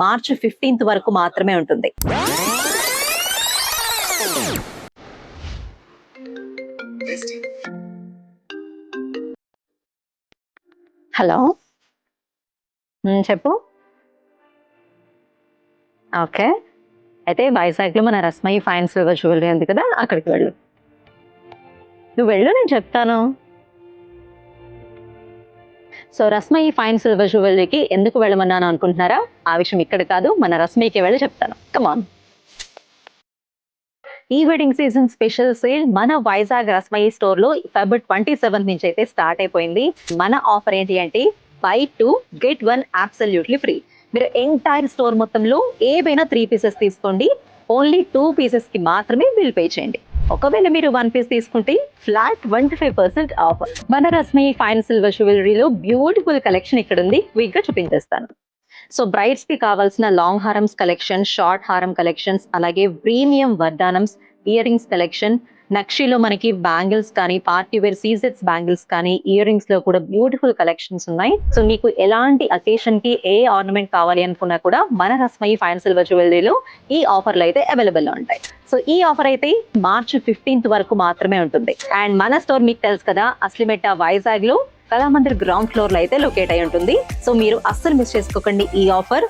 మార్చి 15th వరకు మాత్రమే ఉంటుంది. హలో, చెప్పు. ఓకే, అయితే వైజాగ్లో మన రస్మయి ఫైన్ సిల్వర్ జ్యువెలరీ ఉంది కదా, అక్కడికి వెళ్ళు. నువ్వు వెళ్ళు, నేను చెప్తాను. సో రస్మయి ఫైన్ సిల్వర్ జ్యువెలరీకి ఎందుకు వెళ్ళమన్నాను అనుకుంటున్నారా? ఆ విషయం ఇక్కడ కాదు, మన రస్మయికి వెళ్ళి చెప్తాను. కమాన్. ఈ వెడ్డింగ్ సీజన్ స్పెషల్ సేల్ మన వైజాగ్ రస్మయి స్టోర్ లో February 27 నుంచి అయితే స్టార్ట్ అయిపోయింది. మన ఆఫర్ ఏంటి అంటే buy 2 get 1 absolutely ఫ్రీ. మీరు ఎంటైర్ స్టోర్ మొత్తంలో ఏవైనా 3 పీసెస్ తీసుకోండి, ఓన్లీ 2 పీసెస్ కి మాత్రమే బిల్ పే చేయండి. ఒకవేళ మీరు 1 పీస్ తీసుకుంటే ఫ్లాట్ 25% ఆఫర్. మన Rasmayi fine silver జ్యువెలరీలో beautiful collection ఇక్కడ ఉంది, క్విక్ గా చూపించేస్తాను. సో బ్రైడ్స్ కి కావాల్సిన లాంగ్ హారమ్స్ కలెక్షన్, షార్ట్ హారం కలెక్షన్స్, అలాగే ప్రీమియం వడ్డానమ్స్, ఇయర్ రింగ్స్ కలెక్షన్, నక్షిలో మనకి బ్యాంగిల్స్ కానీ, పార్టీ వేర్ సీజెట్స్ బ్యాంగిల్స్ కానీ, ఇయర్ రింగ్స్ లో కూడా బ్యూటిఫుల్ కలెక్షన్స్ ఉన్నాయి. సో మీకు ఎలాంటి అకేషన్ కి ఏ ఆర్నమెంట్ కావాలి అనుకున్నా కూడా మన రస్మయి ఫైన్ సిల్వర్ జ్యువెలరీలో ఈ ఆఫర్లు అయితే అవైలబుల్ లో ఉంటాయి. సో ఈ ఆఫర్ అయితే మార్చి 15th వరకు మాత్రమే ఉంటుంది. అండ్ మన స్టోర్ మీకు తెలుసు కదా, అస్లిమెట్ట వైజాగ్ లో కళామందిర్ గ్రౌండ్ ఫ్లోర్ లో అయితే లొకేట్ అయి ఉంటుంది. సో మీరు అస్సలు మిస్ చేసుకోకండి ఈ ఆఫర్.